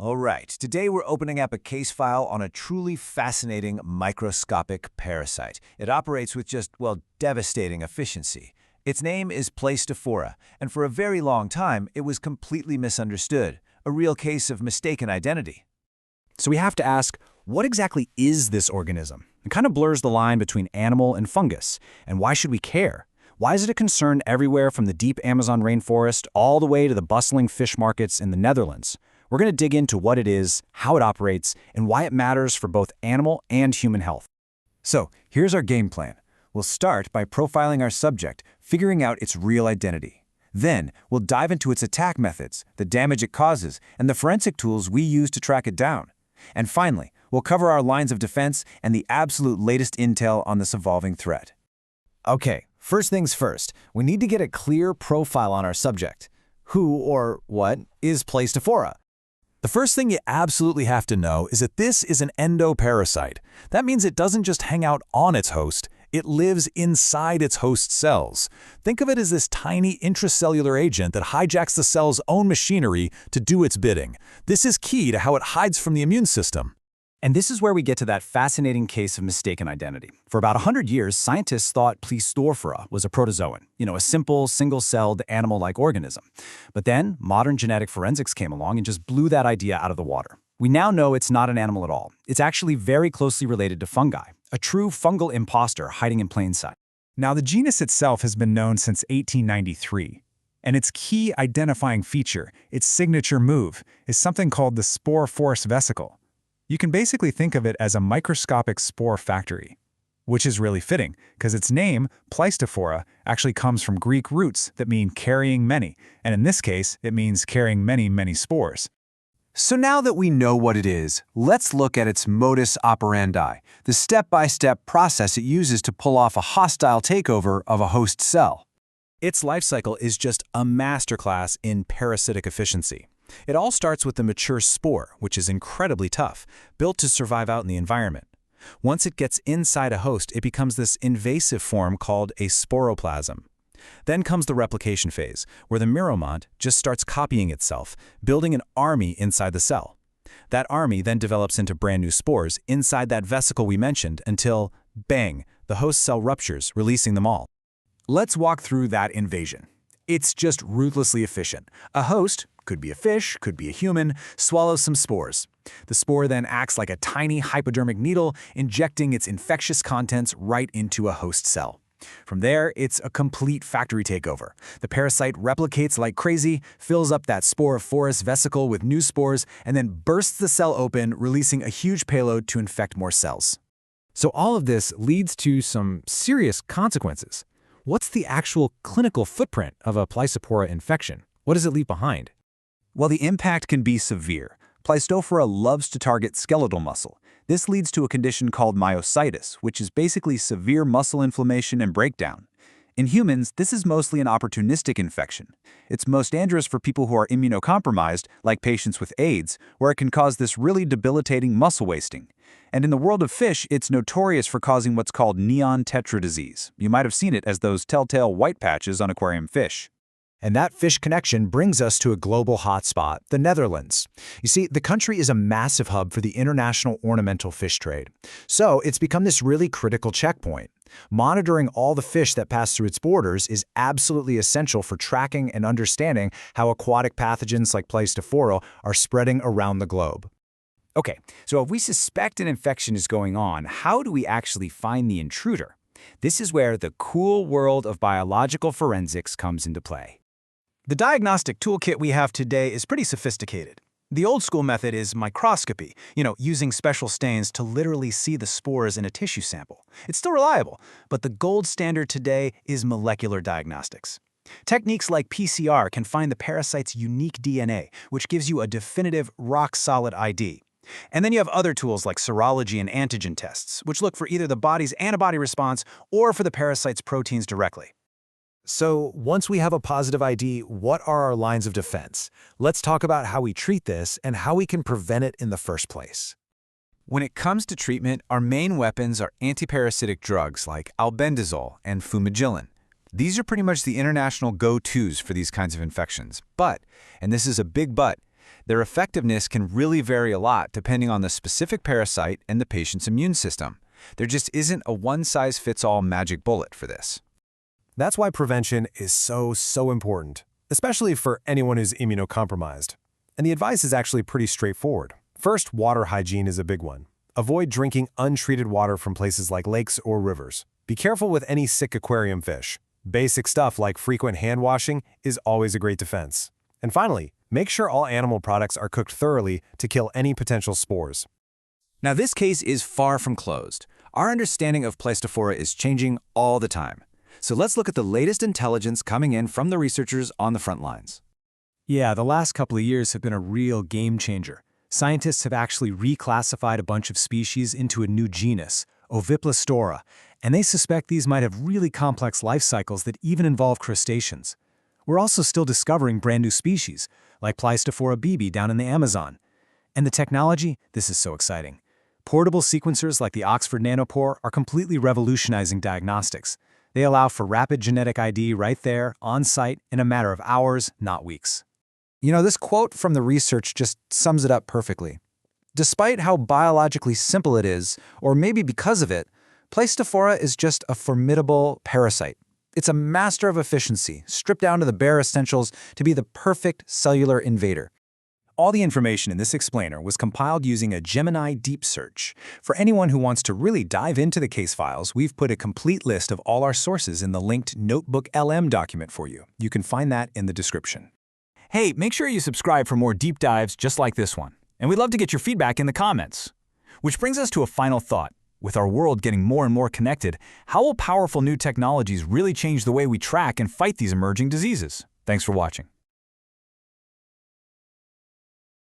All right, today we're opening up a case file on a truly fascinating microscopic parasite. It operates with just, well, devastating efficiency. Its name is Pleistophora, and for a very long time it was completely misunderstood, a real case of mistaken identity. So we have to ask, what exactly is this organism? It kind of blurs the line between animal and fungus. And why should we care? Why is it a concern everywhere from the deep Amazon rainforest all the way to the bustling fish markets in the Netherlands? We're going to dig into what it is, how it operates, and why it matters for both animal and human health. So, here's our game plan. We'll start by profiling our subject, figuring out its real identity. Then, we'll dive into its attack methods, the damage it causes, and the forensic tools we use to track it down. And finally, we'll cover our lines of defense and the absolute latest intel on this evolving threat. Okay, first things first, we need to get a clear profile on our subject. Who or what is Pleistophora? The first thing you absolutely have to know is that this is an endoparasite. That means it doesn't just hang out on its host, it lives inside its host cells. Think of it as this tiny intracellular agent that hijacks the cell's own machinery to do its bidding. This is key to how it hides from the immune system. And this is where we get to that fascinating case of mistaken identity. For about 100 years, scientists thought Pleistophora was a protozoan, a simple, single-celled, animal-like organism. But then, modern genetic forensics came along and just blew that idea out of the water. We now know it's not an animal at all. It's actually very closely related to fungi, a true fungal imposter hiding in plain sight. Now, the genus itself has been known since 1893. And its key identifying feature, its signature move, is something called the spore force vesicle. You can basically think of it as a microscopic spore factory, which is really fitting because its name, Pleistophora, actually comes from Greek roots that mean carrying many, and in this case, it means carrying many, many spores. So now that we know what it is, let's look at its modus operandi, the step-by-step process it uses to pull off a hostile takeover of a host cell. Its life cycle is just a masterclass in parasitic efficiency. It all starts with the mature spore, which is incredibly tough, built to survive out in the environment. Once it gets inside a host, it becomes this invasive form called a sporoplasm. Then comes the replication phase, where the myromont just starts copying itself, building an army inside the cell. That army then develops into brand new spores inside that vesicle we mentioned until, bang, the host cell ruptures, releasing them all. Let's walk through that invasion. It's just ruthlessly efficient. A host, could be a fish, could be a human, swallows some spores. The spore then acts like a tiny hypodermic needle, injecting its infectious contents right into a host cell. From there, it's a complete factory takeover. The parasite replicates like crazy, fills up that sporophorous vesicle with new spores, and then bursts the cell open, releasing a huge payload to infect more cells. So all of this leads to some serious consequences. What's the actual clinical footprint of a Pleistophora infection? What does it leave behind? Well, the impact can be severe. Pleistophora loves to target skeletal muscle. This leads to a condition called myositis, which is basically severe muscle inflammation and breakdown. In humans, this is mostly an opportunistic infection. It's most dangerous for people who are immunocompromised, like patients with AIDS, where it can cause this really debilitating muscle wasting. And in the world of fish, it's notorious for causing what's called neon tetra disease. You might have seen it as those telltale white patches on aquarium fish. And that fish connection brings us to a global hotspot, the Netherlands. You see, the country is a massive hub for the international ornamental fish trade. So it's become this really critical checkpoint. Monitoring all the fish that pass through its borders is absolutely essential for tracking and understanding how aquatic pathogens like Pleistophora are spreading around the globe. Okay, so if we suspect an infection is going on, how do we actually find the intruder? This is where the cool world of biological forensics comes into play. The diagnostic toolkit we have today is pretty sophisticated. The old-school method is microscopy, using special stains to literally see the spores in a tissue sample. It's still reliable, but the gold standard today is molecular diagnostics. Techniques like PCR can find the parasite's unique DNA, which gives you a definitive, rock-solid ID. And then you have other tools like serology and antigen tests, which look for either the body's antibody response or for the parasite's proteins directly. So once we have a positive ID, what are our lines of defense? Let's talk about how we treat this and how we can prevent it in the first place. When it comes to treatment, our main weapons are antiparasitic drugs like albendazole and fumagillin. These are pretty much the international go-tos for these kinds of infections. But, and this is a big but, Their effectiveness can really vary a lot depending on the specific parasite and the patient's immune system. There just isn't a one-size-fits-all magic bullet for this. That's why prevention is so important, especially for anyone who's immunocompromised. And the advice is actually pretty straightforward. First, water hygiene is a big one. Avoid drinking untreated water from places like lakes or rivers. Be careful with any sick aquarium fish. Basic stuff like frequent hand washing is always a great defense. And finally, make sure all animal products are cooked thoroughly to kill any potential spores. Now, this case is far from closed. Our understanding of Pleistophora is changing all the time. So let's look at the latest intelligence coming in from the researchers on the front lines. Yeah, the last couple of years have been a real game changer. Scientists have actually reclassified a bunch of species into a new genus, Pleistophora, and they suspect these might have really complex life cycles that even involve crustaceans. We're also still discovering brand new species, like Pleistophora bb down in the Amazon. And the technology? This is so exciting. Portable sequencers like the Oxford Nanopore are completely revolutionizing diagnostics. They allow for rapid genetic ID right there, on site, in a matter of hours, not weeks. You know, this quote from the research just sums it up perfectly. Despite how biologically simple it is, or maybe because of it, Pleistophora is just a formidable parasite. It's a master of efficiency, stripped down to the bare essentials to be the perfect cellular invader. All the information in this explainer was compiled using a Gemini deep search. For anyone who wants to really dive into the case files, we've put a complete list of all our sources in the linked Notebook LM document for you. You can find that in the description. Hey, make sure you subscribe for more deep dives just like this one. And we'd love to get your feedback in the comments. Which brings us to a final thought. With our world getting more and more connected, how will powerful new technologies really change the way we track and fight these emerging diseases? Thanks for watching.